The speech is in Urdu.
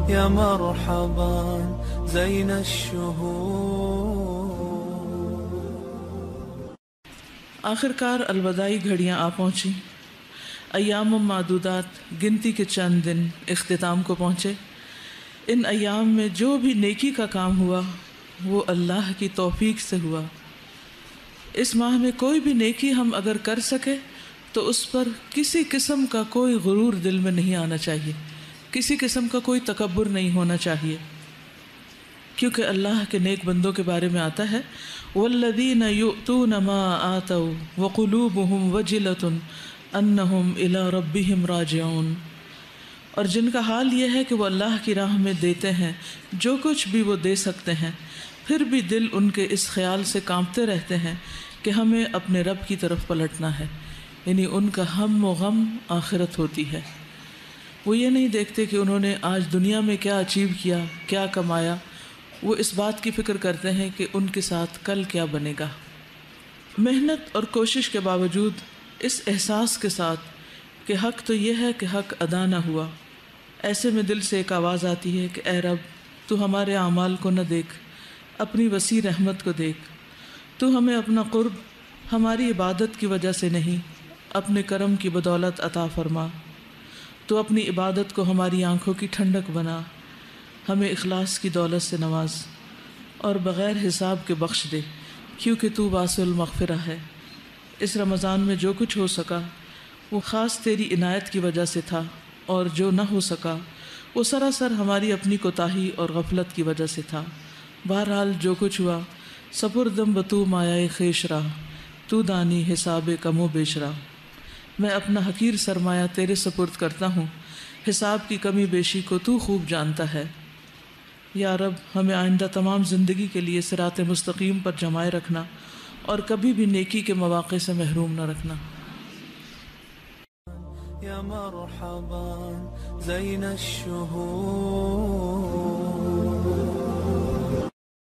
یا مرحبا زین الشہور۔ آخر کار الوداعی گھڑیاں آ پہنچی، ایام معدودات گنتی کے چند دن اختتام کو پہنچے۔ ان ایام میں جو بھی نیکی کا کام ہوا وہ اللہ کی توفیق سے ہوا۔ اس ماہ میں کوئی بھی نیکی ہم اگر کر سکے تو اس پر کسی قسم کا کوئی غرور دل میں نہیں آنا چاہیے، کسی قسم کا کوئی تکبر نہیں ہونا چاہیے، کیونکہ اللہ کے نیک بندوں کے بارے میں آتا ہے والذین یؤتون ما آتوا وقلوبہم وجلۃ انہم الی ربہم راجعون، اور جن کا حال یہ ہے کہ وہ اللہ کی راہ میں دیتے ہیں جو کچھ بھی وہ دے سکتے ہیں، پھر بھی دل ان کے اس خیال سے کانپتے رہتے ہیں کہ ہمیں اپنے رب کی طرف پلٹنا ہے، یعنی ان کا ہم و غم آخرت ہوتی ہے۔ وہ یہ نہیں دیکھتے کہ انہوں نے آج دنیا میں کیا اچیو کیا، کیا کمایا، وہ اس بات کی فکر کرتے ہیں کہ ان کے ساتھ کل کیا بنے گا۔ محنت اور کوشش کے باوجود اس احساس کے ساتھ کہ حق تو یہ ہے کہ حق ادا نہ ہوا، ایسے میں دل سے ایک آواز آتی ہے کہ اے رب تو ہمارے اعمال کو نہ دیکھ، اپنی وسیع رحمت کو دیکھ، تو ہمیں اپنا قرب ہماری عبادت کی وجہ سے نہیں اپنے کرم کی بدولت عطا فرما، تو اپنی عبادت کو ہماری آنکھوں کی ٹھنڈک بنا، ہمیں اخلاص کی دولت سے نواز اور بغیر حساب کے بخش دے، کیونکہ تو واسع المغفرہ ہے۔ اس رمضان میں جو کچھ ہو سکا وہ خاص تیری عنایت کی وجہ سے تھا، اور جو نہ ہو سکا وہ سراسر ہماری اپنی کوتاہی اور غفلت کی وجہ سے تھا۔ بہرحال جو کچھ ہوا سپردم بتو مایہ خیش راہ، تو دانی حساب کم و بیش راہ، میں اپنا حقیر سرمایہ تیرے سپرد کرتا ہوں، حساب کی کمی بیشی کو تو خوب جانتا ہے۔ یا رب ہمیں آئندہ تمام زندگی کے لیے صراط مستقیم پر جمائے رکھنا اور کبھی بھی نیکی کے مواقع سے محروم نہ رکھنا۔ یا مرحبا زین الشہور۔